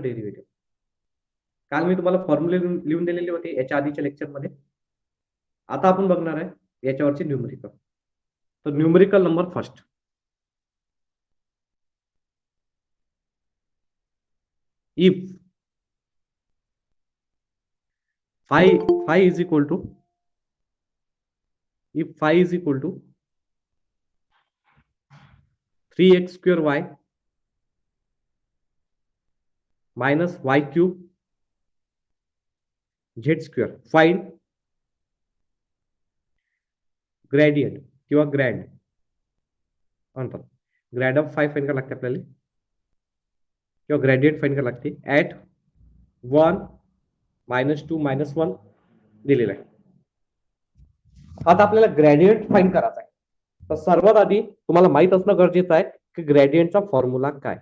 Derivative. काल मी तुम्हाला फॉर्म्युले लिहून दिलेले होते याच्या आधीच्या लेक्चरमध्ये. आता आपण बघणार आहे याच्यावरची न्यूमरिकल. तर numerical number first. If phi is equal to if phi is equal to 3x square y minus y cube z square, find gradient किंवा ग्रँड म्हणतात. ग्रॅड ऑफ फाय फाईन करावं लागते आपल्याला किंवा ग्रॅडियंट फाईन करावं लागते at 1 -2 -1 दिलेला आहे. आता आपल्याला ग्रॅडियंट फाईन करायचा आहे. तर सर्वात आधी तुम्हाला माहित असणं गरजेचं आहे की ग्रॅडियंटचा फॉर्म्युला काय.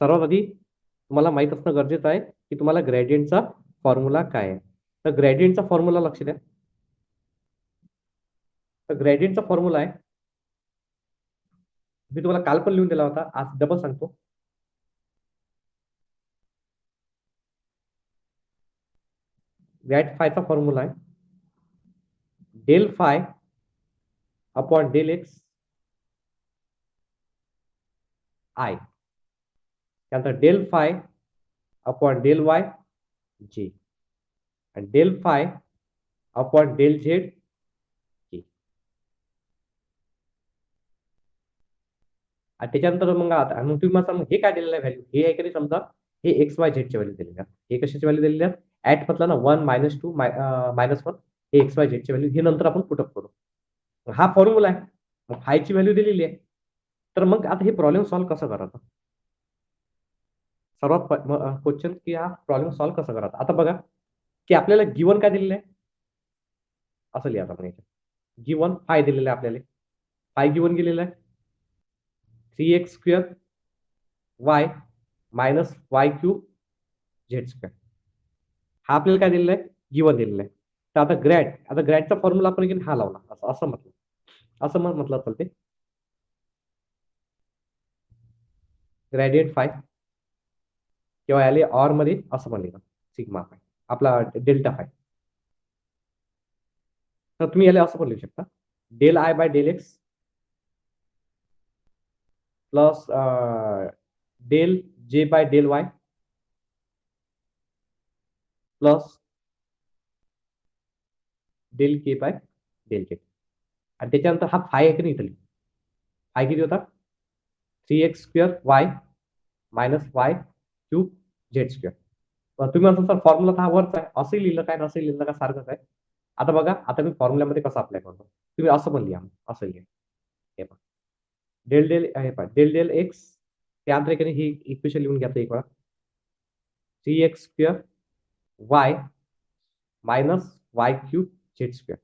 सर्वात आधी तुम्हाला माहित असणं गरजेचं आहे की तुम्हाला ग्रॅडियंटचा फॉर्म्युला काय आहे. तर ग्रॅडियंटचा फॉर्म्युला लक्ष द्या. तर ग्रॅडियंटचा फॉर्म्युला आहे, मी तुम्हाला काल पण लिहून दिला होता, आज डबल सांगतो. ग्रॅड फायचा फॉर्म्युला आहे del phi upon del X I, त्यानंतर del phi upon del Y J आणि del phi upon del Z K. आणि त्याच्यानंतर मग आता मग तुम्ही मला हे काय दिलेलं आहे व्हॅल्यू, हे आहे की समजा हे एक्स वाय झेडची व्हॅल्यू दिलेली आहे. हे कशाची व्हॅल्यू दिलेली आहे, ऍट म्हटलं ना 1 -2 -1 हे एक्स वाय झेडची व्हॅल्यू, हे नंतर आपण पुटअप करू. हा फॉर्म्युला आहे. मग फायची व्हॅल्यू दिलेली आहे. तर मग आता हे प्रॉब्लेम सॉल्व्ह कसं करायचं, सर्वात क्वेश्चन की हा प्रॉब्लेम सॉल्व्ह कसं करायचा. आता बघा की आपल्याला गिवन काय दिलेलं आहे, असं लिहा आपण याच्यात. गिवन फाय दिलेलं आहे आपल्याला, फाय गिवन गेलेलं आहे 3x square Y minus Y cube Z square. हा आपल्याला काय दिलेला आहे, गिवन दिलेला आहे. तर आता ग्रॅडचा फॉर्म्युला आपण हा लावला, असं म्हटलं, असं म्हटलं चालते. ग्रॅडियंट फाय किंवा याले ऑर मध्ये असं म्हणले सिग्मा फाय, आपला डेल्टा फाय. तर तुम्ही याला असं पण लिहू शकता del I by del X plus del J by del Y plus del K by del K. आणि त्याच्यानंतर हा फाय आहे की नाही इथली, फाय किती होता 3x square Y minus Y cube Z square. तुम्ही म्हणता सर फॉर्म्युला हा वरच आहे, असंही लिहिलं काय नसंही लिहिलं का सारखंच आहे. आता बघा, आता मी फॉर्म्युल्यामध्ये कसं अप्लाय करतो, तुम्ही असं पण लिहा, असं लिहा. हे पहा डेल डेल हे पहा डेल डेल एक्स, त्यानंतर ही इक्वेशन लिहून घ्या एक वेळा 3x square Y minus Y cube Z square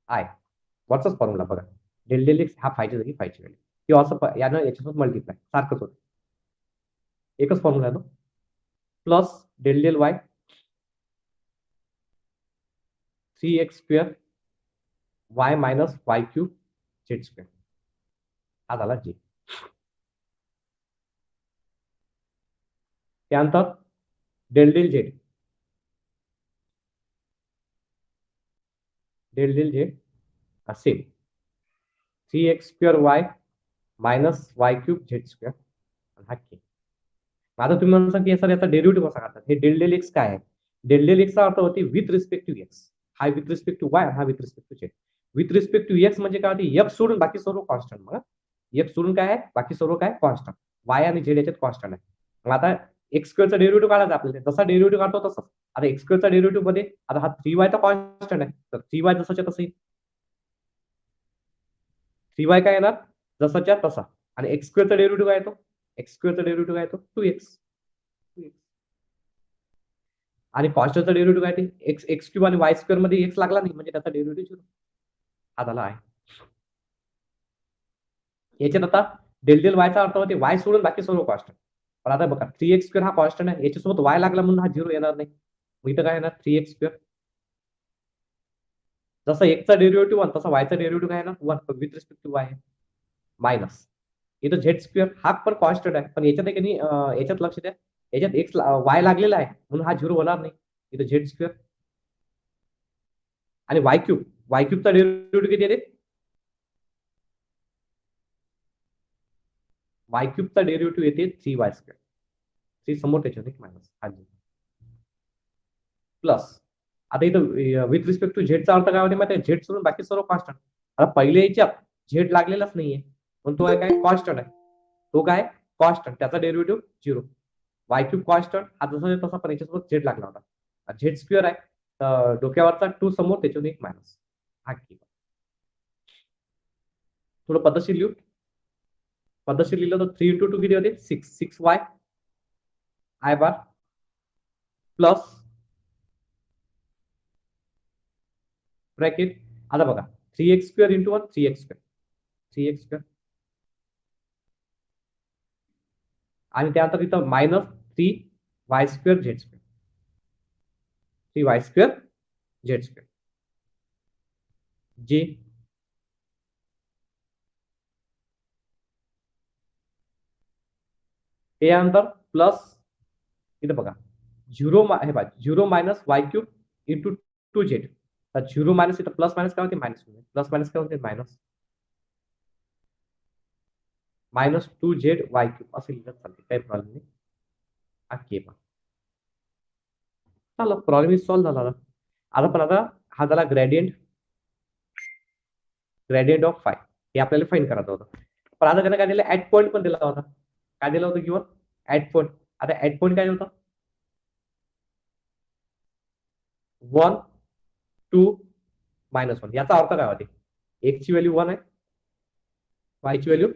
I. वरचाच फॉर्म्युला बघा, डेल डेल एक्स हा फायच्या जागी फायची व्हॅल्यू किंवा असं यानं याच्यासोबत मल्टिप्लाय सारखंच होतं, एकच फॉर्म्युला आहे ना. Plus del del Y 3x square Y minus Y cube Z square, हा झाला जे. त्यानंतर del del Z, del del Z same 3x square Y minus Y cube Z square हा के. आता तुम्ही म्हणता की सर याचा डेरिव्हेटिव्ह कसा करतात, हे डेल डेल एक्स काय आहे, डेल डेल एक्सचा अर्थ होते विथ रिस्पेक्ट टू एक्स, हा विथ रिस्पेक्ट टू वाय, हा with respect to Z. With respect to X म्हणजे काय होते, एक्स सोडून बाकी सर्व कॉन्स्टंट. बघा एक्स सोडून काय आहे, बाकी सर्व काय कॉन्स्टंट, वाय आणि झेड याच्यात कॉन्स्टंट आहे. मग आता एक्स स्क्वेअरचा डेरिव्हेटिव्ह काढायचा आपल्याला, जसा डेरिव्हेटिव्ह काढतो तसं. आता एक्स स्क्वेअरचा डेरिव्हेटिव्ह मध्ये आता हा 3y तर कॉन्स्टंट आहे, तर 3y जसाच्या तसं 3y काय येणार जसाच्या तसा. आणि एक्स स्क्वेअरचा डेरिव्हेटिव्ह काय येतो, एक्स स्क्वेअरचा डेरिव्हेटिव्ह काय येतो 2x. आणि कॉन्स्टंटचा डेरिव्हेटिव्ह काय ते एक्स एक्स क्यूब आणि वाय स्क्वेअर मध्ये एक्स लागला नाही म्हणजे त्याचा डेरिव्हेटिव्ह झिरो, हा झाला आहे. याच्यात आता डेल डेल वायचा अर्थ होते वाय सोडून बाकी सर्व कॉन्स्टंट. पण आता बघा 3x स्क्वेअर हा कॉन्स्टंट आहे, याच्यासोबत वाय लागला म्हणून हा झिरो येणार नाही. मग इथं काय येणार 3x स्क्वेअर, जसं एक्सचा डेरिव्हेटिव्ह 1 तसा वायचा डेरिव्हेटिव्ह काय येणार 1 with respect to Y minus इथं झेड स्क्वेअर हा पण कॉन्स्टंट आहे, पण याच्यात आहे की नाही याच्यात लक्ष द्या, याच्यात एक्स वाय लागलेला आहे म्हणून हा झिरो होणार नाही. इथं झेड स्क्वेअर आणि वाय क्यूबचा डेरिव्हेटिव्ह किती येते? वाय क्यूबचा डेरिव्हेटिव्ह येते 3y². 3 समोर त्याच्यात एक मायनस प्लस. आता इथं विथ रिस्पेक्ट टू झेडचा अर्थ काय होते माहिती, झेड सोडून बाकी सर्व कॉन्स्टंट. आता पहिल्या याच्यात झेड लागलेलाच नाहीये, पण तो आहे काय कॉन्स्टंट आहे. तो काय कॉन्स्टंट, त्याचा डेरिव्हेटिव्ह 0. वाय क्यूब कॉन्स्टंट हा जसा तसा, पण याच्यासोबत झेड लागला होता. झेड स्क्वेअर आहे तर डोक्यावरचा 2 समोर त्याच्यातून एक मायनस. हा की थोडं पद्धतशीर लिहिलं तर 3 × 2 किती होते 6y I bar plus bracket. आता बघा 3x² × 1 3x² आणि त्यानंतर इथं -3y² z². 3y² z². जे त्यानंतर प्लस इथं बघा 0 हे बघा 0 - y³ × 2z. तर 0 मायनस इथं प्लस मायनस काय होते मायनस, प्लस मायनस काय होते मायनस, -2z y³ असं लिहिलं चालते, काही प्रॉब्लेम नाही. ओके पण चला प्रॉब्लेम सॉल्व्ह झाला. आता पण आता हा झाला ग्रेडियंट ऑफ फाय, हे आपल्याला फाईन करायचं होतं. पण आता त्याने काय दिलं ऍट पॉईंट पण दिला होता. काय दिलं होतं किंवा ऍट पॉईंट. आता ऍट पॉईंट काय होतं 1 2 -1. याचा अर्थ काय होते, एक्स ची व्हॅल्यू 1 आहे, वाय ची व्हॅल्यू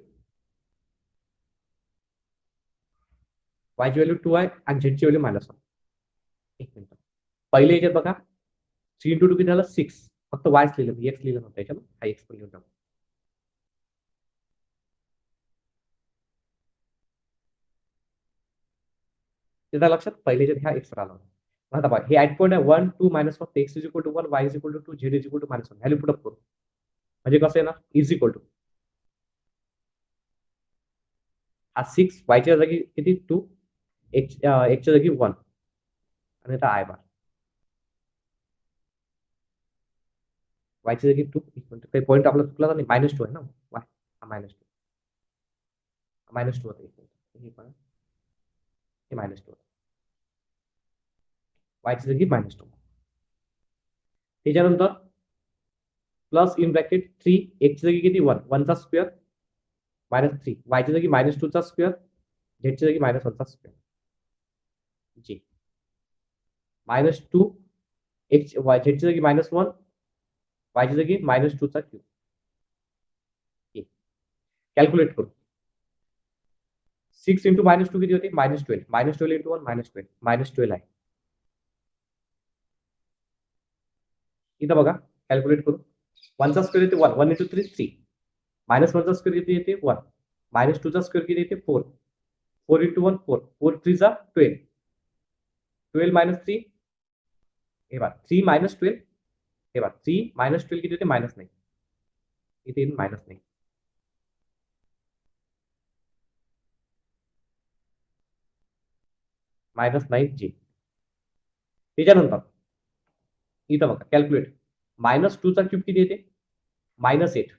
2 आहे आणि झेड ची व्हॅल्यू -1. एक मिनिट पहिले याच्यात बघा 3 × 2 किती झालं 6. फक्त वायच लिहिलं, एक्स लिहिलं नव्हतं याच्यात, हा एक्स पण लिहून टाकू. त्याच्या लक्षात पहिले ह्या एक्स आला होता. आता बघा हे ऍट पॉईंट आहे 1 2 -1. X is equal to 1, Y is equal to 2, Z is equal to -1. Value put up करू म्हणजे कसं आहे ना इज इक्वल टू हा 6 वायच्या जागी किती 2, एक्सच्या जागी 1 आणि आता आय बार वायच्या जागी 2 काही पॉईंट आपला चुकला तर नाही, -2 आहे ना वाय, हा -2 होतं. हे पण हे -2 वायच्या जागी -2. त्याच्यानंतर प्लस इन ब्रॅकेट 3 एक्सच्या जागी किती 1, 1चा स्क्वेअर -3, वायच्या जागी -2चा स्क्वेअर, झेडच्या जागी -1चा स्क्वेअर. जी -2 एक्स वाय झेडच्या जागी -1, वायच्या जागी -2चा क्यूब. कॅल्क्युलेट करू 6 × -2 किती होते -12. -12 × 1 -12 आहे. इथं बघा कॅल्क्युलेट करू 1चा स्क्वेअर येते 1, 1 × 3 3, -1चा स्क्वेअर किती येते 1, -2चा स्क्वेअर किती येते 4, 4 × 1 4, 4 3 जा 12, 12 - 3 हे बघा 3 - 12 हे बघा 3 - 12 किती होते -9. इथे -9 -9 जी. त्याच्यानंतर इथं बघा कॅल्क्युलेट -2चा क्यूब किती येते -8,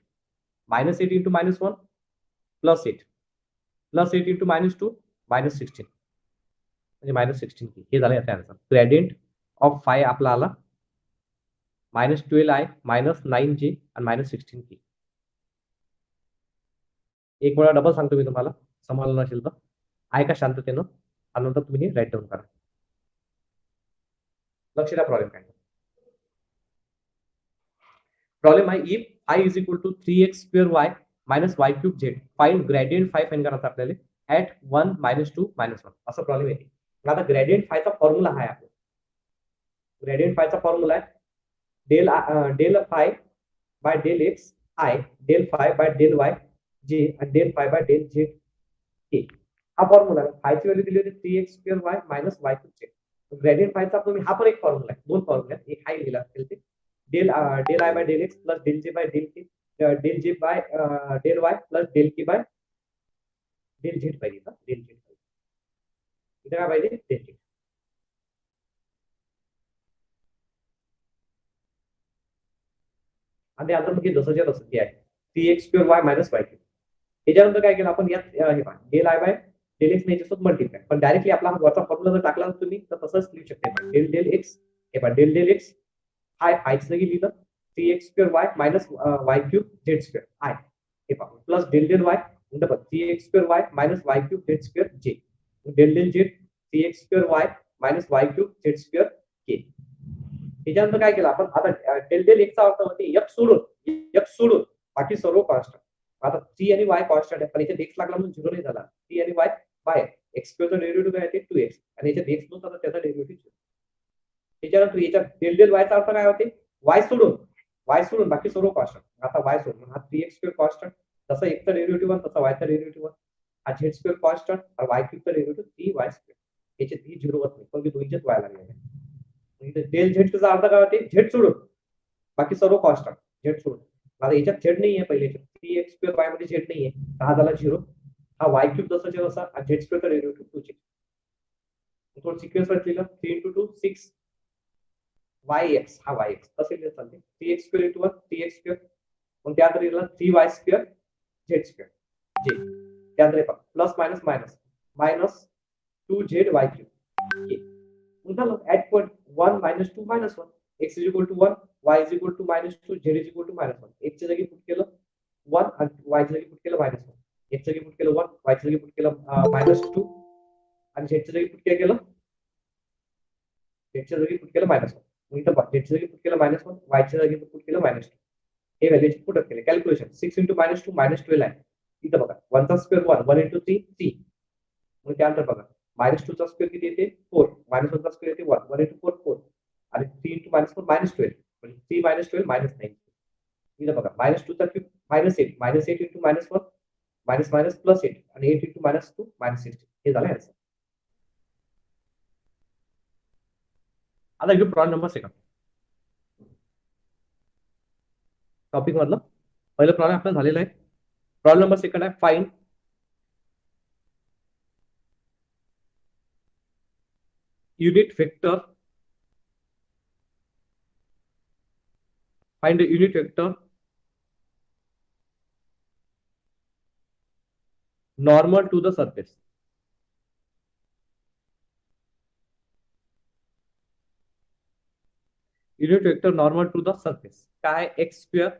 -8 × -1 +8, +8 × -2 -16 म्हणजे -16 हे झालं याचा आन्सर. ग्रेडियंट ऑफ फाय आपला आला -12i -9j आणि -16k. एक वेळा डबल सांगतो मी तुम्हाला, समजलं नसेल तर ऐका शांततेनं आणि नंतर तुम्ही हे राईट डाऊन करा. लक्ष द्या प्रॉब्लेम काय. प्रॉब्लेम आहे if I is equal to 3x² y -y³ z find gradient phi find करायचं आपल्याला ऍट 1 -2 -1 असं प्रॉब्लेम येते. आता ग्रेडियंट फायचा फॉर्म्युला आहे आपला, ग्रेडियंट फायचा फॉर्म्युला आहे del phi by del X I, del phi by del Y J आणि del phi by del Z K. हा फॉर्म्युला आहे. फायची व्हॅल्यू दिली होती 3x² y -y³ z. Gradient फायचा तुम्ही हा पण एक फॉर्म्युला आहे, दोन फॉर्म्युले आहेत, एक हाय लिहिला असेल ते del I by del X plus del J by del K, del J by del Y plus del K by del Z पाहिजे का, डेल झेड पाहिजे. इथे काय पाहिजे, डेल झेड. आणि आता मग जसंच्या तसं ते आहे, C X square Y minus Y cube. त्याच्यानंतर काय केलं आपण, यात हे पहा, del I by del X याच्यासोबत मल्टिप्लाय. पण डायरेक्टली आपला वरचा फॉर्म्युला जर टाकला तुम्ही तर तसंच लिहू शकता. डेल डेल एक्स, हे पहा डेल डेल एक्स आय, आयच जागी लिहिलं C X square Y minus Y cube Z square I, हे पहा प्लस डेल डेल वाय म्हणजे C X square Y minus Y cube Z square J, del del Z C X square Y minus Y cube Z square K. त्याच्यानंतर काय केलं आपण, आता del del एक्सचा अर्थ होते एफ सोडून बाकी सर्व कॉन्स्टंट. आता सी आणि वाय कॉन्स्टंट आहे, पण याच्यात एक्स लागला म्हणून झिरो नाही झाला. सी आणि वाय बाहेर, एक्स स्क्वेअरचा डेरिव्हेटिव्ह काय आहे 2x आणि याच्यात एक्स नव्हता तर त्याचा डेरिव्हेटिव्ह. त्याच्यानंतर याच्यात डेल डेल वायचा अर्थ काय होते, वाय सोडून बाकी सर्व कॉन्स्टंट. आता वाय सोडून हा 3x स्क्वेअर कॉन्स्टंट, तसा एक्सचा डेरिव्हेटिव्ह तसा वायचा डेरिव्हेटिव्ह, हा झेड स्क्वेअर कॉन्स्टंट आणि वाय क्यूबचा डेरिव्हेटिव्ह 3y स्क्वेअर. याच्यात ही झिरो होत नाही पण दोन्हीच्याच वाय लागले. डेल झेडचा अर्थ काय होते, झेड सोडून बाकी सर्व कॉन्स्टंट, झेड सोडून. आता याच्यात झेड नाहीये, पहिले 3x स्क्वेअर वाय मध्ये झेड नाहीये, हा झाला झिरो. हा वाय क्यूब जसाच्या तसा आणि झेड स्क्वेअरचा डेरिव्हेटिव्ह 2 थोडं सिक्वेन्स लिहिलं 3 into 2 6 yx, हा yx तसे लिहिलं चालते. 3x square into 1 3x square, मग त्यात लिहिलं 3y स्क्वेअर झेड स्क्वेअर जे, त्यात लिहिलं plus minus minus minus 2z y cube. झालं at point 1 minus 2 minus 1, x is equal to 1, y is equal to minus 2, z is equal to minus 1. x च्या जागी put केलं 1 आणि y च्या जागी पुट केलं minus 1. x च्या जागी पुट केलं 1, y च्या जागी पुट केलं minus 2 आणि z च्या जागी पुट काय केलं, z च्या जागी पुट केलं minus 1. मग इथं पहा z च्या जागी पुट केलं minus 1, y च्या जागी पुट केलं minus 2. हे व्हॅल्यूची पुटअप केले. कॅल्क्युलेशन 6 into minus 2 minus 12 आहे. इथं बघा 1 चा स्क्वेअर 1, 1 into 3 3. मग त्यानंतर बघा मायनस 2 चा स्क्वेअर किती येते 4, मायनस 1 चा स्क्वेअर येते 1, 1 into 4 4 आणि 3 into minus 4 minus 12, म्हणजे 3 minus 12 minus 9. इथं बघा मायनस 2 चा cube minus 8 into minus 1 minus minus plus 8 आणि 8 into minus 2 minus 16. हे झालं आन्सर. आता घेऊ प्रॉब्लेम नंबर सेकंड. टॉपिक मधलं पहिलं प्रॉब्लेम आपला झालेला आहे. प्रॉब्लेम नंबर सेकंड आहे, find unit vector, find a unit vector normal to the surface. Unit vector normal to the surface काय, x square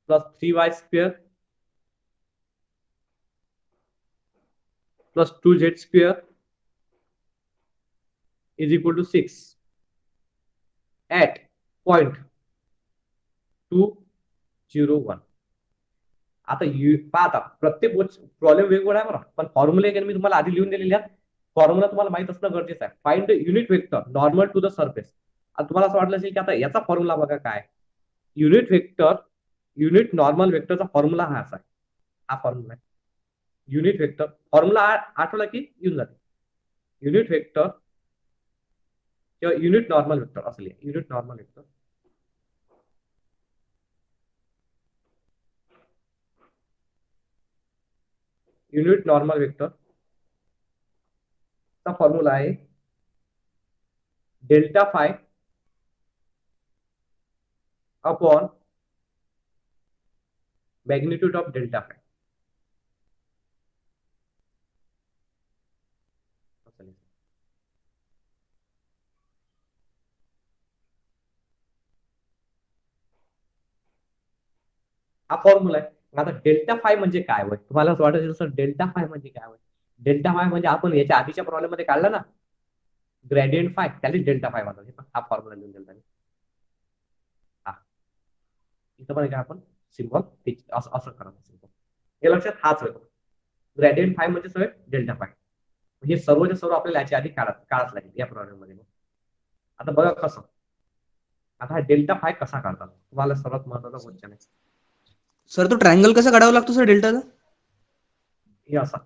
plus 3y square plus 2z square is equal to 6 at point 2 0 1. आता आता प्रत्येक problem वेगवेगळा आहे बरं, पण formula मी तुम्हाला आधी लिहून दिलेल्या फॉर्म्युला तुम्हाला माहित असणं गरजेचं आहे. Find unit vector normal to the surface. आता तुम्हाला असं वाटलं असेल की आता याचा फॉर्म्युला बघा काय, युनिट वेक्टर युनिट नॉर्मल वेक्टरचा फॉर्म्युला हा असा आहे, हा फॉर्म्युला आहे. युनिट वेक्टर फॉर्म्युला आठवला की येऊन जाते. युनिट वेक्टर किंवा युनिट नॉर्मल वेक्टर असं लिहा, unit normal vector. Unit normal vector चा फॉर्म्युला आहे delta five upon magnitude of delta five. हा फॉर्म्युला आहे. आता डेल्टा फाय म्हणजे काय होय, तुम्हाला असं वाटत असेल सर डेल्टा फाय म्हणजे काय होय. डेल्टा फाय म्हणजे आपण याच्या आधीच्या प्रॉब्लेम मध्ये काढला ना ग्रेडियंट फाय, त्याला डेल्टा फाय म्हणतात. हा फॉर्म्युला लिहून दिला. हा इथं पण काय आपण सिम्बॉल असं असं करायचं सिम्बॉल, हे लक्षात हाच होतो. ग्रेडियंट फाय म्हणजे सगळे डेल्टा फाय, म्हणजे सर्वच्या सर्व आपल्याला याच्या आधी काढाच लागेल या प्रॉब्लेम मध्ये. आता बघा कसं, आता हा डेल्टा फाय कसा काढतात तुम्हाला सर्वात महत्वाचा क्वेश्चन आहे. सर तो ट्रायंगल कसा काढावा लागतो सर डेल्टाचा? हे असा,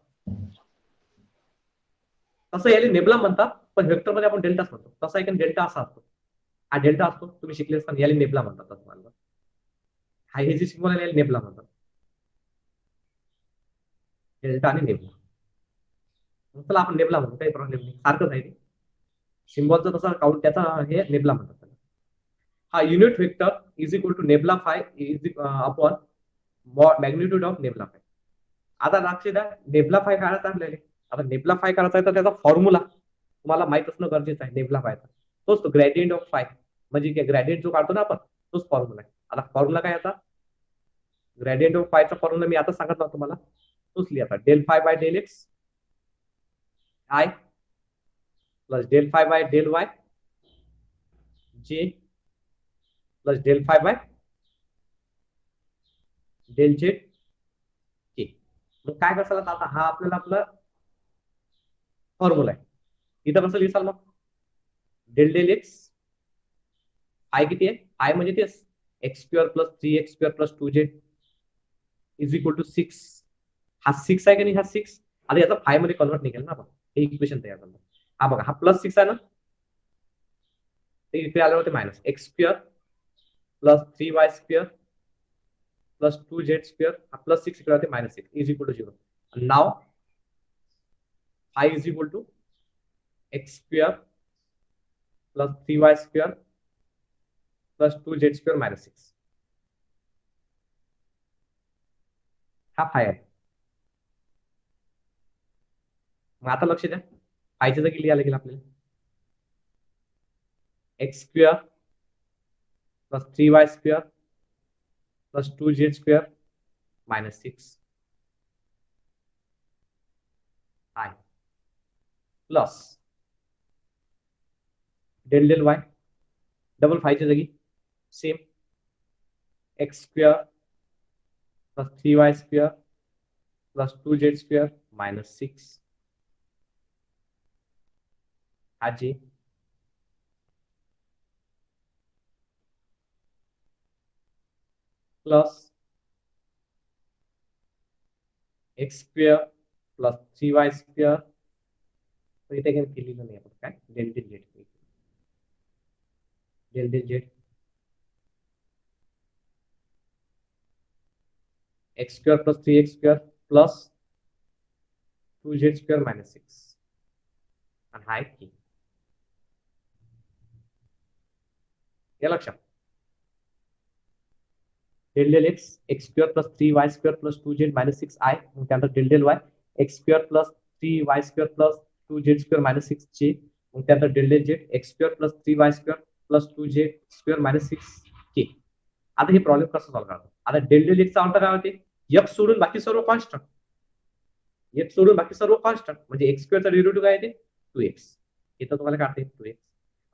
तसं याला नेबला म्हणतात पण वेक्टर मध्ये आपण डेल्टाच म्हणतो. तसा एक डेल्टा असा असतो, हा डेल्टा असतो तुम्ही शिकले असताना, याला नेबला म्हणतात. तुम्हाला हा हे जे सिम्बॉल आहे याला नेबला म्हणतात. डेल्टा आणि नेबला. चला आपण नेबला म्हणू, काही प्रॉब्लेम नाही, सारखंच आहे ते. सिम्बॉलचं तसं काउंट त्याचा हे नेबला म्हणतात त्याला. हा unit vector is equal to nabla phi is upon magnitude of nabla phi. आता लक्ष द्या, नेबला फाय काढायचा आपल्याला. आता नेबला फाय करायचा आहे तर त्याचा फॉर्म्युला तुम्हाला माहित असणं गरजेचं आहे. नेबला फायचा तोच ग्रेडियंट ऑफ फाय, म्हणजे ग्रेडियंट जो काढतो ना आपण, तोच फॉर्म्युला आहे. आता फॉर्म्युला काय आता, ग्रेडियंट ऑफ फायचा फॉर्म्युला मी आता सांगत ना तुम्हाला, तोच लिहा. Del phi by del X I plus del phi by del Y J plus del phi by del Z K. मग काय कसाल आता, हा आपल्याला आपला फॉर्म्युला आहे. इथं कसं लिहिसाल मग, डेल डेल एक्स आय किती आहे, आय म्हणजे तेच X square plus 3x square plus 2z is equal to 6. हा 6 आहे का नाही, हा 6. आता याचा फाय मध्ये कन्वर्ट नाही केलं ना आपण, हे इक्वेशन तयार झालं. हा बघा, हा प्लस 6 आहे ना, ते इथे आलं होते minus X square plus 3y square plus 2z square, हा प्लस 6 इकडे होते मायनस 6 इज इक्वल टू 0. नाव i is equal to X square plus 3y square plus 2z square minus 6. हा फाय आहे. मग आता लक्ष द्या, फायच्या जागी लिहायला लागेल आपल्याला X square plus 3y square plus 2z square minus 6 I plus del del Y, double फायच्या जागी same X square plus 3y square plus 2z square minus 6 हा J plus X square plus 3y square, इथे काही केलेलं नाही आपण, काय del del Z, del del Z X square plus 3x square plus 2z square minus 6 आणि हा एक की. या लक्षात, del del X X square plus 3y square plus 2z minus 6 I, मग त्यानंतर del del Y X square plus 3y square plus 2z square minus 6 J, मग त्यानंतर del del Z X square plus 3y square plus 2z square minus 6 K. आता हे problem कसं solve करतो, आता del del एक्सचा अर्थ काय होते, x सोडून बाकी सर्व कॉन्स्टंट, x सोडून बाकी सर्व कॉन्स्टंट, म्हणजे एक्स स्क्वेअरचा डेरिव्हेटिव्ह काय येते 2x. इथं तुम्हाला काढते 2x,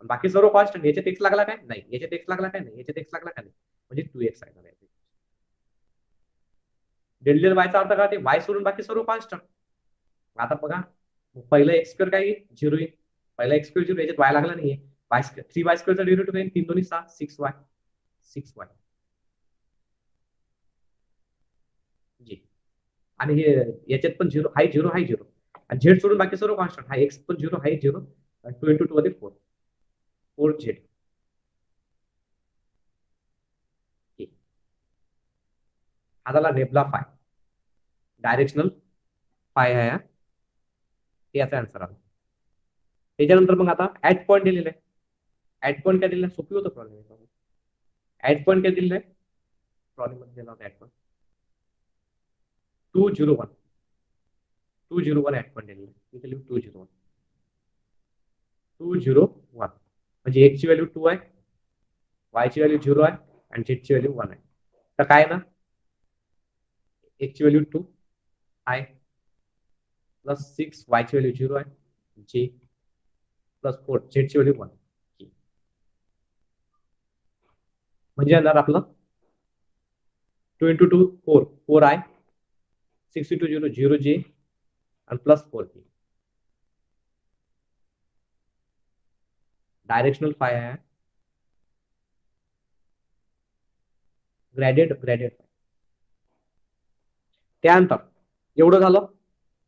बाकी सर्व कॉन्स्टंट, याच्यात एक्स लागला काय नाही, याच्यात एक्स लागला काय नाही, याच्यात एक्स लागला काय नाही, म्हणजे 2x आहे. डेल डेल वायचा अर्थ काय, वाय सोडून बाकी सर्व कॉन्स्टंट. आता बघा, पहिलं एक्स स्क्वेअर काय झिरो येईल, पहिला एक्स स्क्वेअर झिरो, याच्यात वाय लागला नाहीये, वाय स्क्वेअर 3y स्क्वेअरचा डेरिव्हेटिव्ह काय, 3 2 6 6y 6y जी. आणि हे याच्यात पण झिरो हाय, झिरो हाय, झिरो, आणि झेड सोडून बाकी सर्व कॉन्स्टंट, हा एक्स पण झिरो हाय झिरो, 2 × 2 मध्ये 4 4 झेड. हा झाला नेबला फाय, डायरेक्शनल फाय आहे, याचा आन्सर आला. त्याच्यानंतर मग आता ऍट पॉईंट दिलेलं आहे. ऍट पॉईंट काय दिलेलं आहे, सोपी होतं प्रॉब्लेम. ऍट पॉईंट काय दिलेलं आहे, प्रॉब्लेम मध्ये दिला होता ऍट पॉईंट 201 201 ऍट पॉईंट दिलेलं आहे, इथे लिहू 201 201, म्हणजे एक्स ची व्हॅल्यू 2 आहे, वाय ची व्हॅल्यू 0 आहे आणि झेड ची व्हॅल्यू 1 आहे. तर काय ना, एक्स ची व्हॅल्यू 2 आहे प्लस 6, वाय ची व्हॅल्यू 0 आहे, जे प्लस 4, झेड ची व्हॅल्यू 1, म्हणजे येणार आपलं 2 × 2 4 4i 6 × 0 0j आणि प्लस 4k. डायरेक्शनल फाय आहे, ग्रेडियंट ग्रेडियंट. त्यानंतर एवढं झालं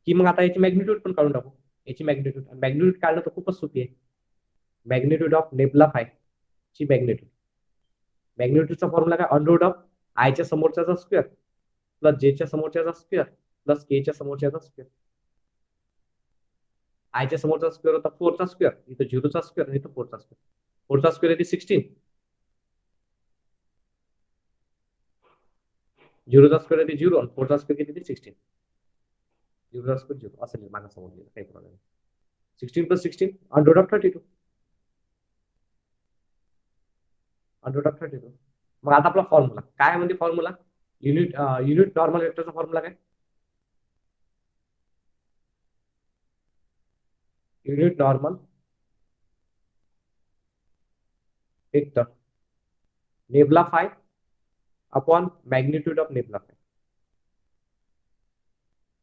की मग आता याची मॅग्निट्यूड पण काढून टाकू. याची मॅग्निट्यूड काढणं तर खूपच सोपी आहे. मॅग्निट्यूड ऑफ नेबला फाय ची मॅग्निट्यूडचा फॉर्म्युला काय, अंडर रूट ऑफ आयच्या समोरच्याचा स्क्वेअर प्लस जेच्या समोरच्याचा स्क्वेअर प्लस केच्या समोरच्याचा स्क्वेअर. आयच्या समोरचा स्क्वेअर होता 4चा स्क्वेअर, इथं 0चा स्क्वेअर आणि इथं 4चा स्क्वेअर. 4चा स्क्वेअर येते 16, 0चा स्क्वेअर येते 0 आणि 4चा स्क्वेअर किती 16. 0चा स्क्वेअर 0 असेल माझ्या समोर लिहिलं, काही प्रॉब्लेम नाही. 16 plus 16 under of 32. Under of 32. मग आता आपला फॉर्म्युला काय म्हणजे फॉर्म्युला युनिट नॉर्मल वेक्टरचा फॉर्म्युला काय? Unit normal vector nebula phi upon magnitude of nabla five.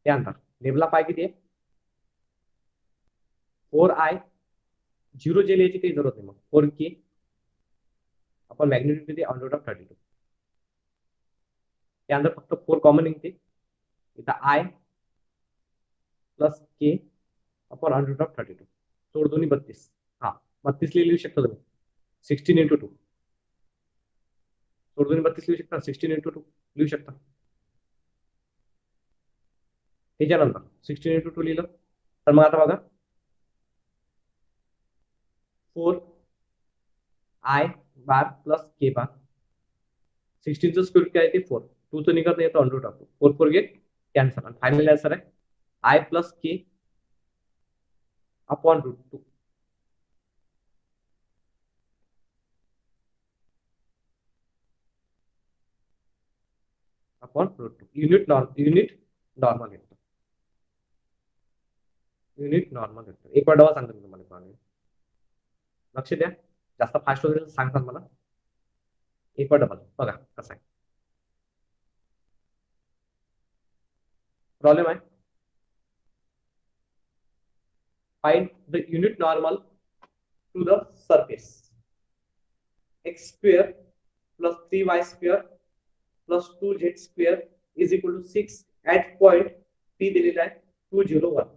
त्यानंतर नेबला फाय किती आहे? 4i 0 जे लिहायची काही जरूरत नाही. मग 4k आपण मॅग्निट्यूड किती अंडर ऑफ 32. त्यानंतर फक्त 4 कॉमन निघते, इथं I plus K upon under of 32. सोड दोन्ही 32. हा 32 लिहू शकता तुम्ही. 16 इंटू 2 सोड दोन्ही 32 लिहू शकता. 16 इंटू 2 लिहू शकता. त्याच्यानंतर 16 इंटू 2 लिहिलं तर मग आता बघा 4 I bar plus K bar. 16चं स्क्वेअर काय आहे ते 4. 2 तर निघत नाही, येतो अंडर टाकतो. 4 4 गेट कॅन्सल आणि फायनल आन्सर आहे I plus K upon √2. Upon √2. Unit normal vector. Unit normal vector एक वेळ डबा सांगतो मी तुम्हाला. लक्ष द्या, जास्त फास्ट वगैरे सांगतात मला. एक वेळ डबल बघा कसं आहे प्रॉब्लेम आहे. Find the unit normal to the surface x square plus 3y square plus 2z square is equal to 6 at point p दिलेला आहे 2 0 1.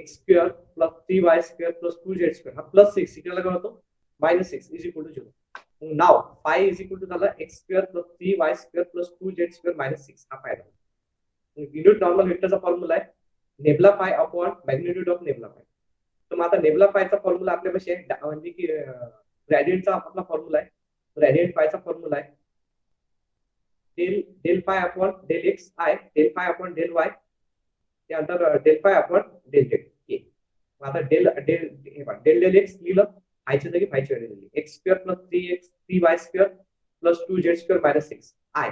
x square plus 3y square plus 2z square हा plus 6 इकडे काय होतो minus 6 is equal to 0. नाव phi is equal to झाला x square plus 3y square plus 2z square minus 6 हा फायदा. युनिट नॉर्मल वेक्टरचा फॉर्म्युला आहे nebula phi upon magnitude of nabla phi. तर मग आता नेबला फायचा फॉर्म्युला आपल्यापाशी आहे म्हणजे की ग्रेडियंटचा आपला फॉर्म्युला आहे. ग्रेडियंट फायचा फॉर्म्युला आहे del phi upon del X I del phi upon del Y त्यानंतर del phi upon del Z K. आता del del del del X लिहिलं, आयच्या जागी फायची व्हॅल्यू दिली X square plus 3y square plus 2z square minus 6 I.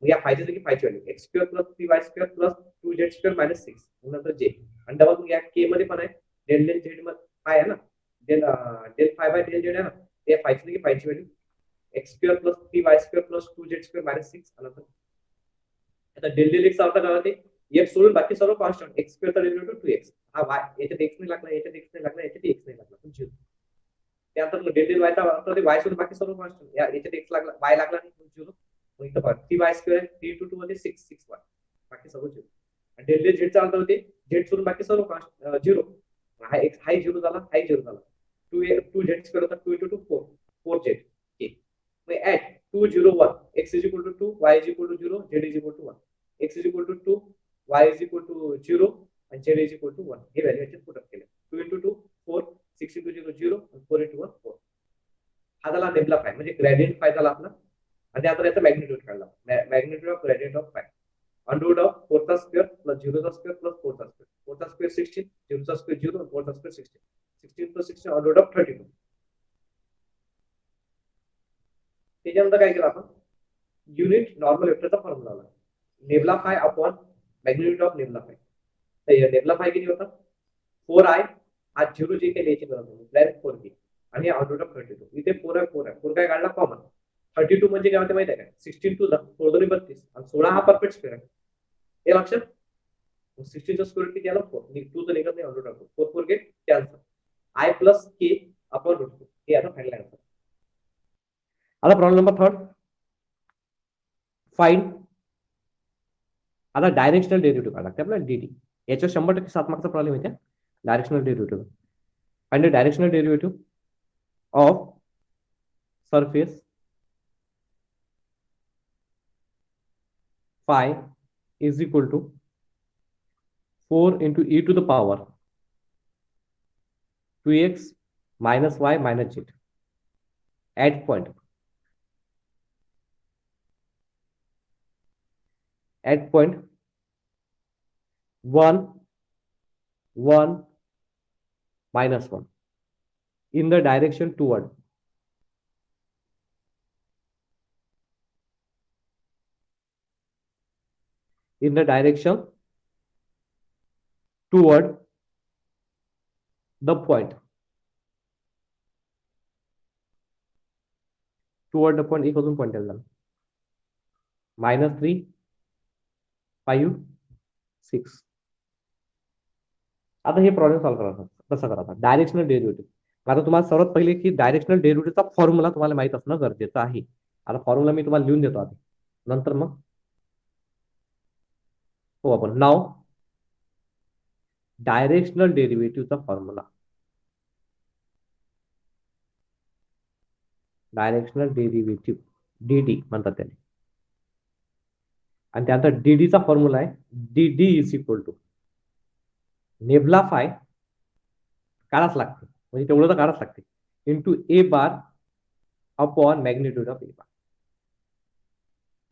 या फायच्या जागी फायची value X square plus 3y square plus 2z square minus 6 नंतर जे आणि डबल या के मध्ये पण आहे डेल डेल झेड मध्ये फाय आहे ना, del del phi by del Z आहे ना, त्या फायची जागी फायची value X square plus 3y square plus 2z square minus 6 नंतर आता डेल डेल एक्स अर्थ काय होते एक सोडून बाकी सर्व कॉन्स्टंट एक्स स्क्वेअर तर इक्वल टू 2x. हा वाय याच्यात एक्स नाही लागला, याच्यात एक्स नाही लागला, याच्यात एक्स नाही लागला पण 0. त्यानंतर डेल डेल वायचा अर्थ वाय सोडून बाकी सर्व कॉन्स्टंट याच्यात एक्स लागला वाय लागला नाही 0. मग इथं बघा 3y स्क्वेअर 3 इंटू 2 मध्ये 6 6y बाकी सर्व 0. आणि डेल डेल झेडचा अर्थ होते झेड सोडून बाकी सर्व कॉन्स्टंट 0. हा एक्स हाय 0 झाला, हाय 0 झाला. 2z स्क्वेअर होता 2 इंटू 2 4 4z के. मग at 2 0 1 x is equal to 2 y is equal to 0 z is equal to 1. x is equal to 2 y is equal to 0 आणि z is equal to 1 हे value याच्यात put up केले. 2 into 2 4 6 into 0 0 आणि 4 into 1 4. हा झाला nabla phi म्हणजे gradient phi झाला आपला. आणि आता याचा मॅग्निट्यूड काढला magnitude of gradient of phi under root of 4चा स्क्वेअर प्लस 0चा स्क्वेअर प्लस 4चा स्क्वेअर. 4चा स्क्वेअर 16 0चा स्क्वेअर 0 आणि 4चा square 16 16 plus 16 under root of 32. त्याच्यानंतर काय केलं आपण युनिट नॉर्मल वेक्टरचा फॉर्म्युला आला nabla phi upon magnitude of nabla phi. तर नेबला फाय किती होता 4i हा 0 जे काही लिहायची गरज नाही डायरेक्ट 4k आणि अंडर रूट ऑफ 32. इथे 4 आहे 4 आहे 4 काय काढला कॉमन 32 म्हणजे काय होते माहिती आहे का 16 टू 4 32 आणि 16 हा परफेक्ट स्क्वेअर आहे हे लक्षात. 16चा स्क्वेअर किती आला 4 2 तर निघत नाही under root 4 4 get cancel I plus K upon √2 हे आता फायनल आन्सर. आता प्रॉब्लेम नंबर 3 फाइंड आता डायरेक्शनल डेरिव्हेटिव्ह काढा लागते आपल्याला dt. याच्या 100% 7 मार्कचा प्रॉब्लेम येते directional derivative. Find the directional derivative of surface phi is equal to 4 into e to the power 2x minus y minus z at point 1 1 minus 1 in the direction toward toward the point एक अजून point झाला -3 5 6 आता हे problem solve करायचा कसं करायचा directional derivative आता तुम्हाला सर्वात पहिले की डायरेक्शनल डेरिव्हेटिव्हचा फॉर्म्युला तुम्हाला माहित असणं गरजेचं आहे आता फॉर्म्युला मी तुम्हाला लिहून देतो आधी नंतर मग हो आपण नाव डायरेक्शनल डेरिव्हेटिव्हचा फॉर्म्युला डायरेक्शनल डेरिव्हेटिव्ह डीडी म्हणतात त्याने आणि त्यानंतर डीडीचा फॉर्म्युला आहे D D is equal to nabla phi काढाच लागते म्हणजे तेवढं तर काढाच लागते into A bar upon magnitude of A bar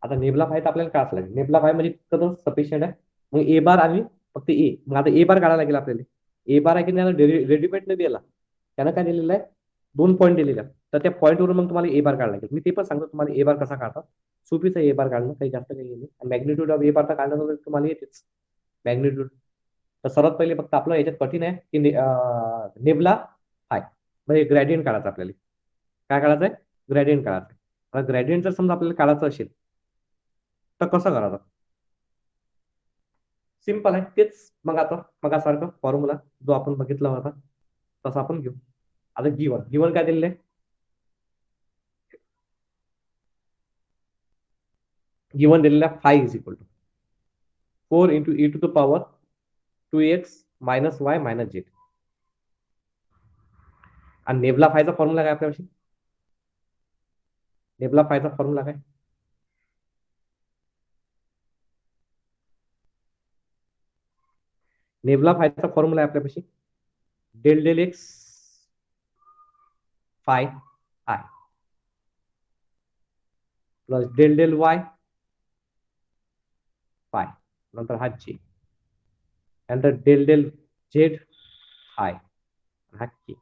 आता नेबला फाय तर आपल्याला काढाच लागेल नेबला फाय म्हणजे कसं सफिशियंट आहे मग ए बार आणि फक्त ए मग आता ए बार काढायला लागेल आपल्याला ए बार आहे की त्याला रेडिमेड न दिला त्यानं काय दिलेलं आहे 2 पॉईंट दिलेले आहेत तर त्या पॉईंटवरून मग तुम्हाला ए बार काढायला लागेल मी ते पण सांगतो तुम्हाला ए बार कसा काढतात सोपीच आहे ए बार काढणं काही जास्त काही नाही आणि मॅग्निट्यूड ऑफ ए बार तर काढणं तुम्हाला येतेच मॅग्निट्यूड तर सर्वात पहिले फक्त आपलं याच्यात कठीण आहे की नेबला फाय म्हणजे ग्रॅडियंट काढायचं आपल्याला काय काढायचं आहे ग्रॅडियंट काढायचं आता ग्रॅडियंट जर समजा आपल्याला काढायचं असेल तर कसं करायचं सिंपल आहे तेच मग आता मगासारखं फॉर्म्युला जो आपण बघितला होता तसा आपण घेऊ आता गिवन गिवन काय दिलेलं आहे गिवन दिलेला 5 is equal to 4 into E to the power 2x minus Y minus Z आणि नेबला फायचा फॉर्म्युला काय आपल्यापाशी नेबला फायचा फॉर्म्युला काय नेबला फायचा फॉर्म्युला आहे आपल्यापाशी del del X phi I plus del del Y phi नंतर हा जे नंतर डेल डेल झेड आय हा के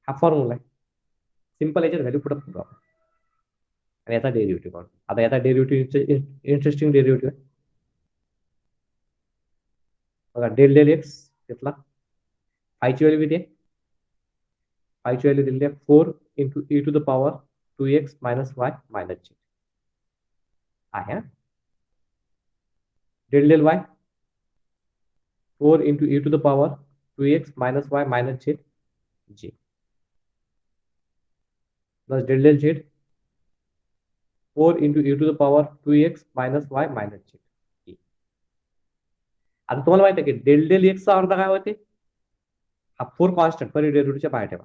हा फॉर्म्युला आहे सिंपल याच्यात व्हॅल्यू पुटअप करतो आपण आणि याचा डेरिव्हेटिव्ह काढू आता याचा डेरिव्हेटिव्ह इंटरेस्टिंग डेरिव्हेटिव्ह आहे बघा डेल डेल एक्स घेतला फायची व्हॅल्यू किती आहे फायची व्हॅल्यू दिलेली आहे 4 into E to the power 2x minus Y minus z आहे del del y 4 into E to the power 2x minus Y minus z j plus del del z 4 into E to the power 2x minus Y minus z आता तुम्हाला माहिती आहे की del del एक्सचा अर्थ काय होते हा 4 कॉन्स्टंट पर डेरिव्हेटिव्हच्या बाहेर ठेवा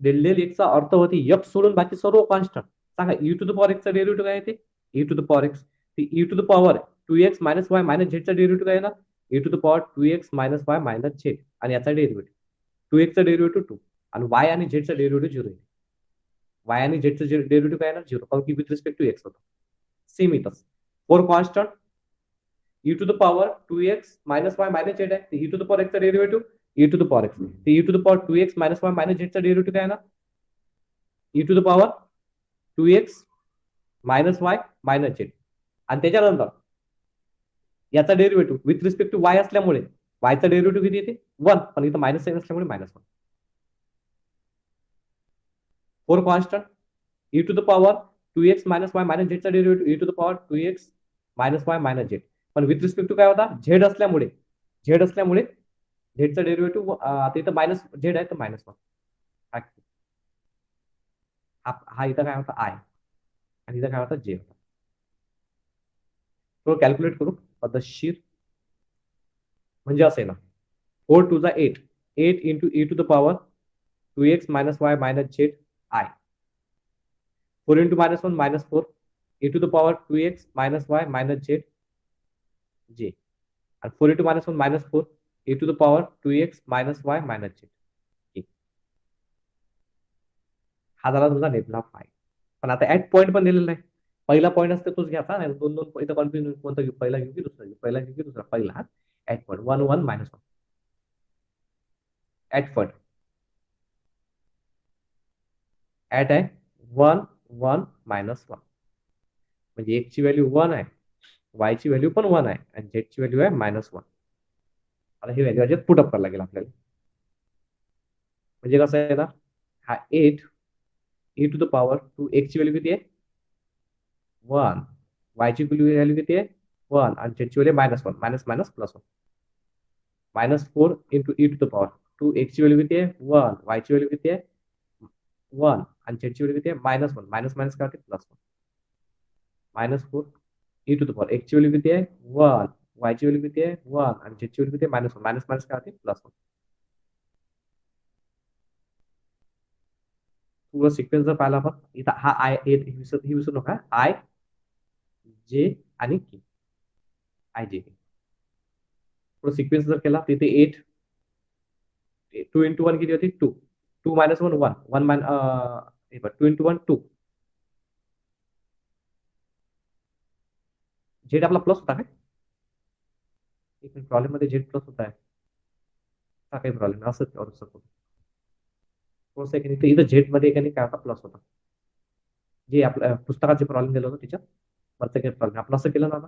डेल डेल एक्सचा अर्थ होते एक्स सोडून बाकी सर्व कॉन्स्टंट सांगा ई टू द पॉवर एक्सचा डेरिव्हेटिव्ह काय येते e to the power x e to the power 2x minus Y minus झेडचा डेरिव्हेटिव्ह काय येणार e to the power 2x minus Y minus Z आणि याचा डेरिव्हेटिव्ह 2x चा डेरिव्हेटिव्ह 2 आणि वाय आणि झेडचा डेरिव्हेटिव्ह 0 वाय आणि झेडचं डेरिव्हेटिव्ह काय येणार 0 कारण की विथ रिस्पेक्ट टू एक्स होतं सेम इथंच 4 constant e to the power 2x minus Y minus z आहे ई टू द पॉवर एक्सचा derivative e to the power x e to the power 2x minus Y minus झेडचा derivative काय येणार e to the power 2x minus Y minus Z आणि त्याच्यानंतर याचा derivative with respect to y असल्यामुळे वायचा derivative किती येते 1 पण इथं मायनस साईन असल्यामुळे -1 4 constant e to the power 2x minus Y minus झेडचा derivative e to the power 2x minus Y minus z पण विथ रिस्पेक्ट टू काय होता झेड असल्यामुळे झेडचा डेरिव्हेटिव्ह आता इथं मायनस झेड आहे तर -1 हा इथं काय होता आय आणि इथं काय होता जे होता तो कॅल्क्युलेट करू पद्धतशीर म्हणजे असे ना 4 टू चा 8 8 into E to the power 2x minus Y minus Z I 4 into -1 -4 e to the power 2x minus y minus z j आणि 4 into -1 -4 E to the power 2x - y - z. हा झाला तुझा nebula five. पण आता at point पण दिलेला आहे. पहिला पॉईंट असते तोच घ्यायचा नाही दोन दोन इथं कन्फ्युजन कोणता घेऊ, पहिला घेऊ की दुसरा घेऊ, पहिला घेऊ की दुसरा, पहिला at point 1 1 -1 at point at आहे 1 1 -1 म्हणजे x ची व्हॅल्यू 1 आहे, y ची व्हॅल्यू पण 1 आहे आणि z ची व्हॅल्यू आहे -1. आता ही व्हॅल्यू पुटअप करायला लागेल आपल्याला. म्हणजे कसं आहे ना, हा 8 e to the power 2 x ची व्हॅल्यू किती आहे 1, y ची व्हॅल्यू किती आहे 1 आणि z ची value -1 minus minus plus 1 -4 into e to the power 2 x ची व्हॅल्यू किती आहे 1, y ची व्हॅल्यू किती आहे 1 आणि z ची व्हॅल्यू किती आहे -1 मायनस मायनस काय होते plus 1 -4 e to the power x ची व्हॅल्यू किती आहे 1, y ची व्हॅल्यू किती आहे 1 आणि z ची व्हॅल्यू किती आहे -1 मायनस मायनस काय होते प्लस 1. पूर्ण सिक्वेन्स जर पाहिला आपण इथं हा आय ही विसरू नका, आय जे आणि के, आय जे के. पुढे सिक्वेन्स जर केला तिथे 8 2 इंटू 1 किती होती 2, 2 - 1 1 1 मायन 2 इंटू 1 2. झेड आपला प्लस होता काय, एक प्रॉब्लेम मध्ये झेड प्लस होता आहे, काही प्रॉब्लेम असं थोडंसं इथं झेड मध्ये काय होता प्लस होता, जे आपल्या पुस्तकात जे प्रॉब्लेम दिलं होतं त्याच्यात वरचं काही प्रॉब्लेम आपलं असं केलं ना.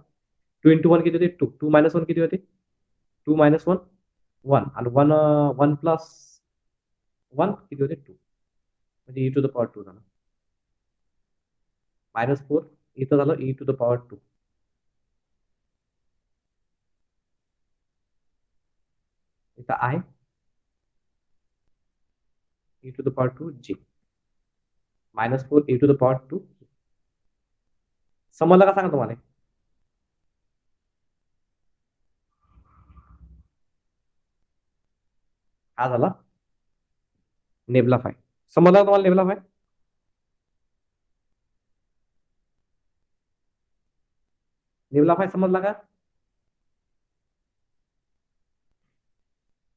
2 इंटू 1 किती होते 2, 2 - 1 किती होते 2 - 1 1 आणि 1 1 प्लस 1 किती होते 2, म्हणजे e टू द पॉवर 2 झालं -4 इथं झालं e टू द पॉवर 2. इथं आहे e to the power 2 g -4 e to the power 2. समजलं का सांगा तुम्हाला, हा झाला नेबला फाय. समजला का तुम्हाला नेबला फाय, नेबला फाय समजला का.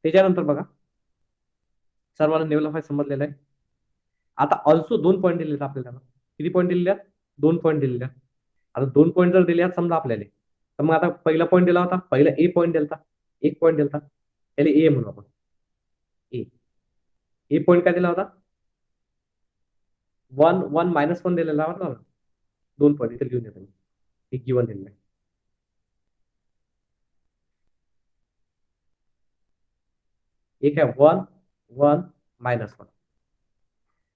त्याच्यानंतर बघा सर्वांना नेबला फाय समजलेला आहे. आता ऑल्सो 2 पॉईंट दिलेले आपल्याला, किती पॉईंट दिलेले आहेत 2 पॉईंट दिलेले आहेत. आता 2 पॉईंट जर दिले आहेत समजा आपल्याला, तर मग आता पहिला पॉईंट दिला होता, पहिला ए पॉईंट दिलता, एक पॉईंट दिलता त्याला ए म्हणू आपण, ए ए पॉईंट काय दिला होता 1 1 -1 दिलेला होता. 2 पॉईंट इथे घेऊन येतो मी, एक गिवन दिलेला आहे. एक आहे 1 1 -1.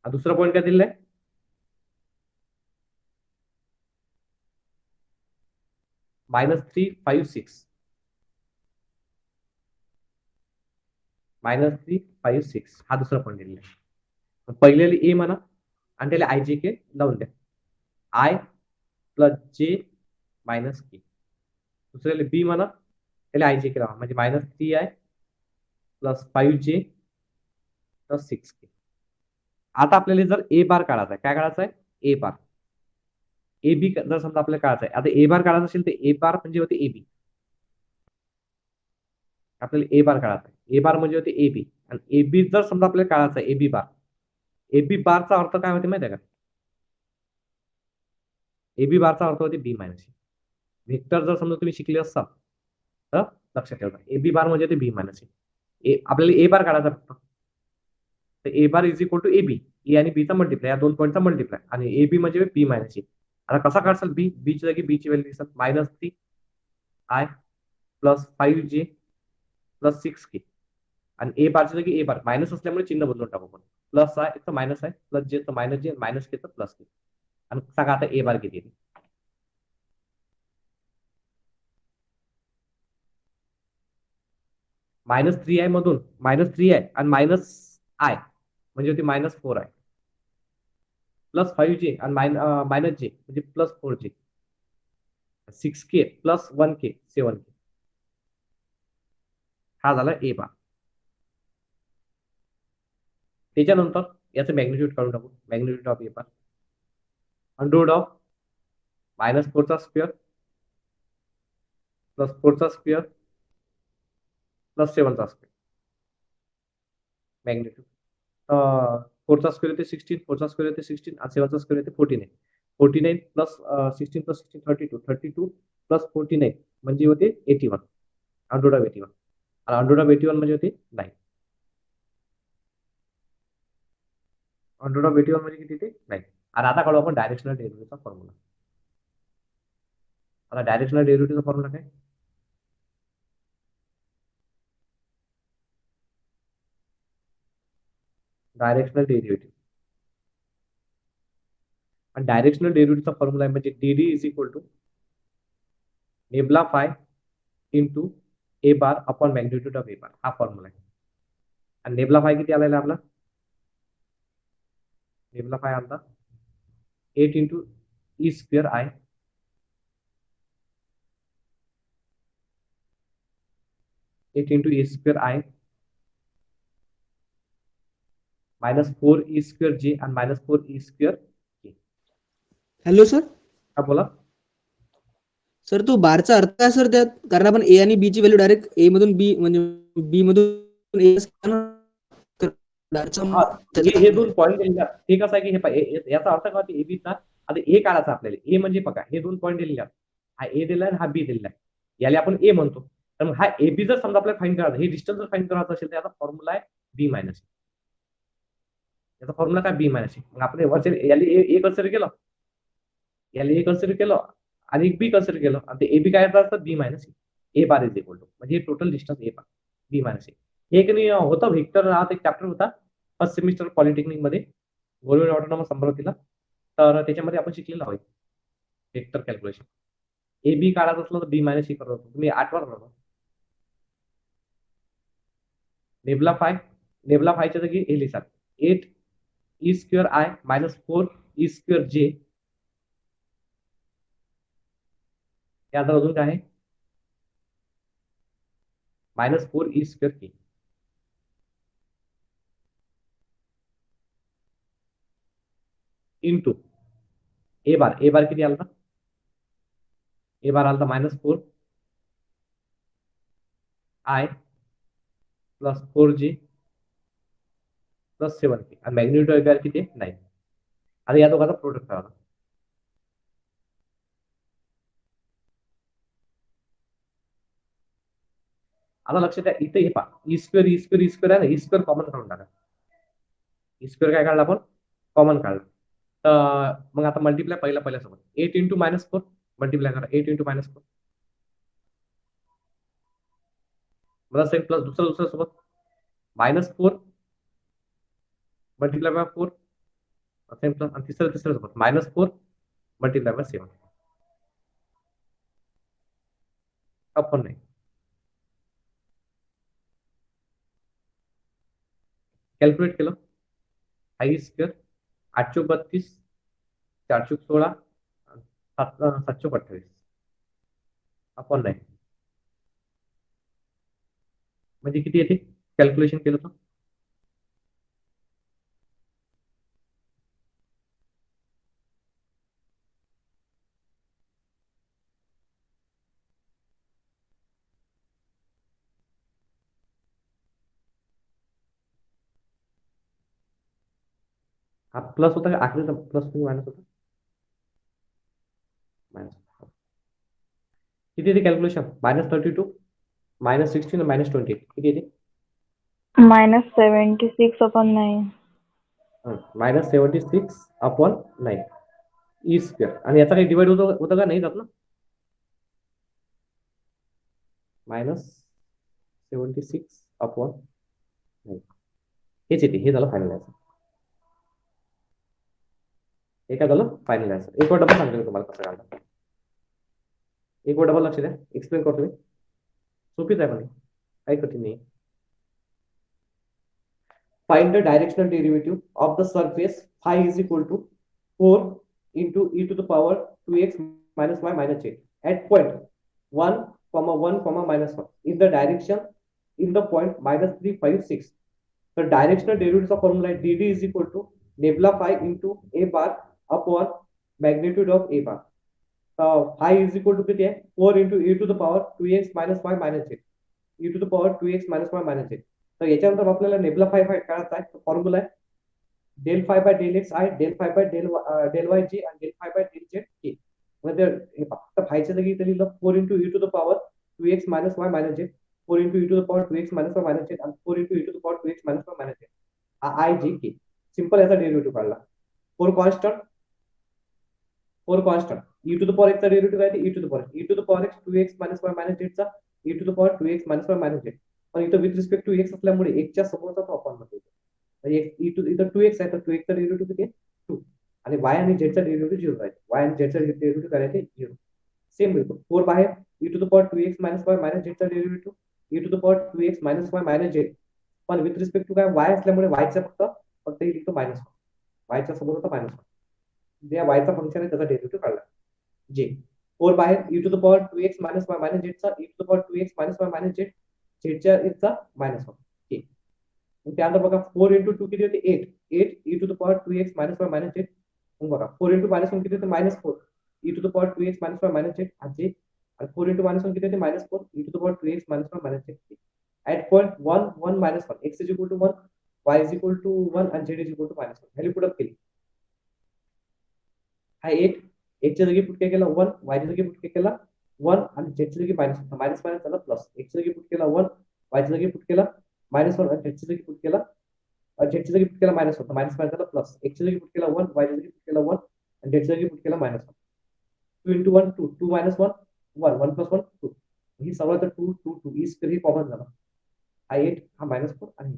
दुसरा पॉईंट काय दिलेला आहे -3 5 6 -3 5 6 हा दुसरा पॉईंट दिलेला आहे. पहिल्याला ए म्हणा आणि त्याला आय जे के लावून द्या, आय प्लस जे मायनस के. दुसऱ्याला बी म्हणा त्याला आय जे के लावा, म्हणजे -3i plus 5j plus 6k. आता आपल्याला जर ए बार काढायचा आहे, काय काढायचं आहे ए बार, ए बी जर समजा आपल्याला काढायचं आहे. आता ए बार काढायचं असेल तर ए बार म्हणजे होते ए बी, आपल्याला ए बार काढायचा आहे, ए बार म्हणजे होते ए बी आणि ए बी जर समजा आपल्याला काढायचा आहे A B bar, A B बारचा अर्थ काय होते माहिती आहे का, ए बी बारचा अर्थ होते बी मायनस. व्हेक्टर जर समजा तुम्ही शिकले असाल तर लक्षात ठेवा, ए बी बार म्हणजे बी मायनस ए. आपल्याला ए बार काढायचा फक्त, तर A bar is equal to A B, A आणि बीचा मल्टिप्लाय, या 2 पॉईंटचा मल्टिप्लाय आणि ए बी म्हणजे बी मायनस ए. आता कसा काढसाल बी, बीची जागी बीची व्हॅल्यू दिसत -3i plus 5j plus 6k आणि ए बारची जागी ए बार मायनस असल्यामुळे चिन्ह बदलून टाकू आपण, प्लस आहे तर मायनस आहे, प्लस जे तर मायनस जे, मायनस के तर प्लस के. आणि सांगा आता ए बार किती येते, -3i मधून -3 आहे आणि मायनस आय म्हणजे होती -4 आहे, प्लस 5j आणि मायनस जे म्हणजे plus 4j, 6k plus 1k 7k. हा झाला ए बार. त्याच्यानंतर याचं मॅग्निट्यूड काढून टाकू, magnitude of A bar under root of -4चा स्क्वेअर प्लस 4चा स्क्वेअर प्लस 7चा स्क्वेअर मॅग्निट्यूड. 4चा स्क्वेअर येते 16, 4चा स्क्वेअर येते 16 आणि 7चा स्क्वेअर येते 49. 49 प्लस 16 प्लस 16 32, 32 प्लस 49 म्हणजे होते 81, अंडर ऑफ 81 आणि अंडर ऑफ 81 म्हणजे होते 9. अंडर ऑफ 81 म्हणजे किती ते 9. आणि आता काढू आपण डायरेक्शनल डेरिव्हेटिव्हचा फॉर्म्युला. आता डायरेक्शनल डेरिव्हेटिव्हचा फॉर्म्युला काय? डायरेक्शनल डेरिव्हेटिव्ह आणि डायरेक्शनल डेरिव्हेटिव्हचा फॉर्म्युला आहे म्हणजे D D is equal to nabla phi into A bar upon magnitude of A bar. हा फॉर्म्युला आहे. आणि नेबला फाय किती आलेला आपला? नेबला फाय आला 8 into e square i 8 into e square I minus 4 E square j आणि minus 4 E square k. Hello sir. हा बोला. सर तो बारचा अर्थ काय सर त्यात? कारण आपण ए आणि बी ची व्हॅल्यू डायरेक्ट ए मधून बी म्हणजे बी मधून ए हे दोन पॉईंट दिलेले आहेत. हे कसं आहे की याचा अर्थ काय एबीचा आता ए काढायचा आपल्याला. ए म्हणजे बघा हे दोन पॉईंट दिलेले आहेत. हा ए दिला आहे हा बी दिलेला आहे. याला आपण ए म्हणतो. तर मग हा एबी जर समजा आपल्याला फाईंड करायचा, हे डिस्टन्स जर फाईंड करायचं असेल तर याचा फॉर्म्युला आहे बी मायनस. याचा फॉर्म्युला काय बी मायनस. मग आपण वरचे याला ए कन्सिडर केलं, याला ए कन्सिडर केलं आणि बी कन्सिडर केलं आणि ते एबी काय असतं B minus A bar is equal to म्हणजे total distance A bar B minus A. एक नाही होता व्हेक्टर नावाचा एक चॅप्टर होता फर्स्ट सेमिस्टर पॉलिटेक्निक मध्ये गव्हर्नमेंट ऑटोनॉमस अमरावतीला. तर त्याच्यामध्ये आपण शिकलेलो आहोत व्हेक्टर कॅल्क्युलेशन. ए बी काढायचं असलं तर बी मायनस ए करत होतो. तुम्ही आठवा राहतो. नेबला फायच्या जागी हे लिहितात 8 E square I minus 4 E square J. याचा अजून काय आहे minus 4 E square K into A bar किती आला? ए बार आला minus 4 I plus 4 G plus 7 K आणि मॅग्निट्यूड ए बार किती 9. आता या दोघांचा प्रोडक्ट करावा. आता लक्षात द्या इथे हे पहा ई स्क्वेअर आहे ना. ई स्क्वेअर कॉमन काढून टाका. ई स्क्वेअर काय काढला आपण कॉमन काढला. तर मग आता मल्टिप्लाय पहिल्यासोबत 8 इंटू मायनस 4 मल्टिप्लाय करा 8 इंटू मायनस 4 प्लस एक प्लस दुसऱ्या सोबत minus 4 multiply by 4 same plus आणि तिसऱ्या सोबत मायनस 4 मल्टिप्लाय बाय 7 आपण नाही कॅल्क्युलेट केलं. आई स्क्वेअर 832 416 728 आपण नाही म्हणजे किती येते कॅल्क्युलेशन केलं तर हा प्लस होता का आखरीचा प्लस मायनस होता मायनस किती येते कॅल्क्युलेशन -32 -16 -20 किती येते -76/9 -76 अपॉन 9 ई स्क्वेअर आणि याचा काही डिवाइड होतं का नाही जात ना -76 अपॉन 9 हेच येते. हे झालं फायनल आन्सर. हे काय झालं फायनल आन्सर. एक वर डबल सांगतो तुम्हाला कसं काढलं. एक वर डबल लक्ष द्या एक्सप्लेन करतो मी. सोपीच आहे पण काही कठीण नाही. Find the directional derivative of the surface phi is equal to 4 into e to the power 2x minus y minus 8 at point 1, 1, minus 1 in the direction in the point -3, 5, 6. The directional derivative of formula dd is equal to nebula phi into a bar upon magnitude of a bar. Phi is equal to किती आहे 4 into e to the power 2x minus y minus 8. e to the power 2x minus Y minus z. तर याच्यानंतर आपल्याला nabla phi काढायचा आहे. Formula आहे del phi by del x आहे, del phi by del y j आणि del phi by del Z k. म्हणजे हे फक्त फायच्या जागी इथे लिहिलं 4 into E to the power 2x minus Y minus z, 4 into E to the power 2x minus Y minus Z आणि 4 into E to the power 2x minus Y minus Z. I j k. Simple याचा derivative काढला. 4 constant e to the power एक्सचा derivative काय e to the power e to the power x 2x minus Y minus झेडचा e to the power 2x minus Y minus z. पण इथं with respect to x असल्यामुळे एक्सच्या समोरचा तो upon मध्ये येतो. इथं 2x आहे तर 2x चा डेरिव्हेटिव्ह किती 2 आणि y आणि z चा डेरिव्हेटिव्ह 0 आहे. y आणि z चा डेरिव्हेटिव्ह करायचे 0. सेम बिलकुल 4 बाहेर e to the power 2x minus Y minus z चा derivative e to the power 2x minus Y minus z. पण विथ रिस्पेक्ट टू काय y असल्यामुळे y चा फक्त हे लिहितो मायनस 1. y च्या समोर होता मायनस 1. जे y चा फंक्शन आहे त्याचा डेरिव्हेटिव्ह काढला. जे 4 बाहेर e to the power 2x minus Y minus z चा e to the power 2x minus Y minus z झेडच्या चा मायनस 1. त्यानंतर बघा 4 इंटू 2 किती होते 8 E to the power 2x minus Y minus Z. बघा 4 इंटू मायनस 1 किती होते minus 4 E to the power 2x minus Y minus Z आणि 4 इंटू मायनस 1 किती होते minus 4 E to the power 2x minus Y minus Z. At point 1 1 minus 1 x is equal to 1 y is equal to 1 आणि z is equal to minus 1 value put up केली. हा 8 च्या जागी put केला 1 y च्या जागी put केला 1 आणि z च्या जागी मायनस मायनस मायनस झाला प्लस x च्या जागी पुट केला 1 y च्या जागी पुट केला मायनस 1 आणि z च्या जागी पुट केला z च्या जागी पुट केला मायनस होता मायनस मायनस झाला प्लस x च्या जागी पुट केला 1 y च्या जागी पुट केला 1 आणि z च्या जागी पुट केला मायनस 1. 2 इंटू 1 2 2 मायनस 1 1 1 प्लस 1 2 ही सगळं तर 2 2 2 ही स्क्वेअर ही कॉमन झाला. हा 8 हा मायनस 4 आणि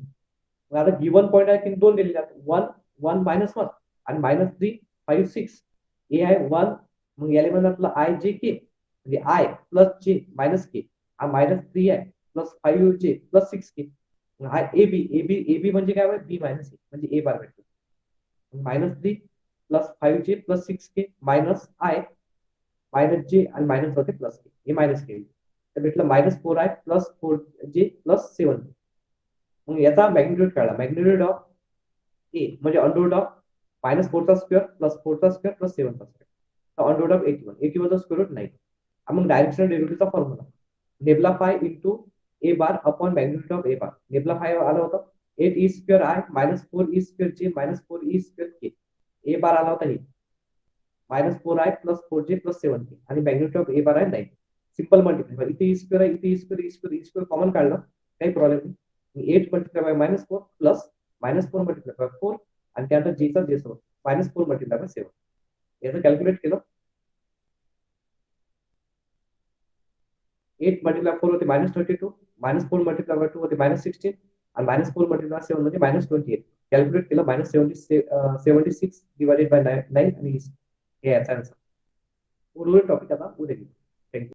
मग आता गिवन पॉईंट आहे की दोन दिलेले आहेत 1 1 मायनस 1 आणि मायनस 3 5 6. ए आहे 1 मग याला म्हणतात आपला आय जे के म्हणजे आय प्लस जे मायनस के हा मायनस 3 आहे प्लस 5 जे प्लस 6 के. हा ए बी म्हणजे काय बी मायनस ए म्हणजे ए बार भेटतो मायनस 3 प्लस 5 जे plus 6 K minus I minus जे आणि मायनस होते प्लस के हे मायनस के तर भेटलं मायनस 4 आय प्लस 4 जे प्लस 7. मग याचा मॅग्निट्यूड काढला मॅग्निट्यूड ऑफ ए म्हणजे अंडररूट ऑफ मायनस 4 चा स्क्वेअर प्लस 4 चा स्क्वेअर प्लस 7 चा स्क्वेअर तर अंडररूट ऑफ 81 चा स्क्वेअर रूट 9. मग डायरेक्शनल डेरिव्हेटिव्हचा formula nabla phi into A bar upon magnitude of A bar. Nabla phi आला होता 8 E square I minus 4 E square j minus 4 E square k. A bar आला होता हे minus 4 I plus 4 जे plus 7 K आणि magnitude of A बार आहे 9. Simple multiply इथे E square आहे इथे E square E square E square common काढलं काही प्रॉब्लेम नाही. 8 multiply by minus 4 plus minus 4 multiply by 4 आणि त्यानंतर जे चा जे सोबत मायनस 4 मल्टिप्लाय बाय 7 याचं कॅल्क्युलेट केलं 8 मल्टिप्लाय 4 होते मायनस 32 मायनस 4 मल्टिप्लाय बाय 2 होते मायनस 16 आणि मायनस 4 मल्टिप्लाय 7 म्हणजे मायनस 28. कॅल्क्युलेट केलं मायनस 76 डिवायडेड बाय 9 आणि हे याचा आन्सर. उर्वरित टॉपिक आता उद्या घेऊ. थँक्यू.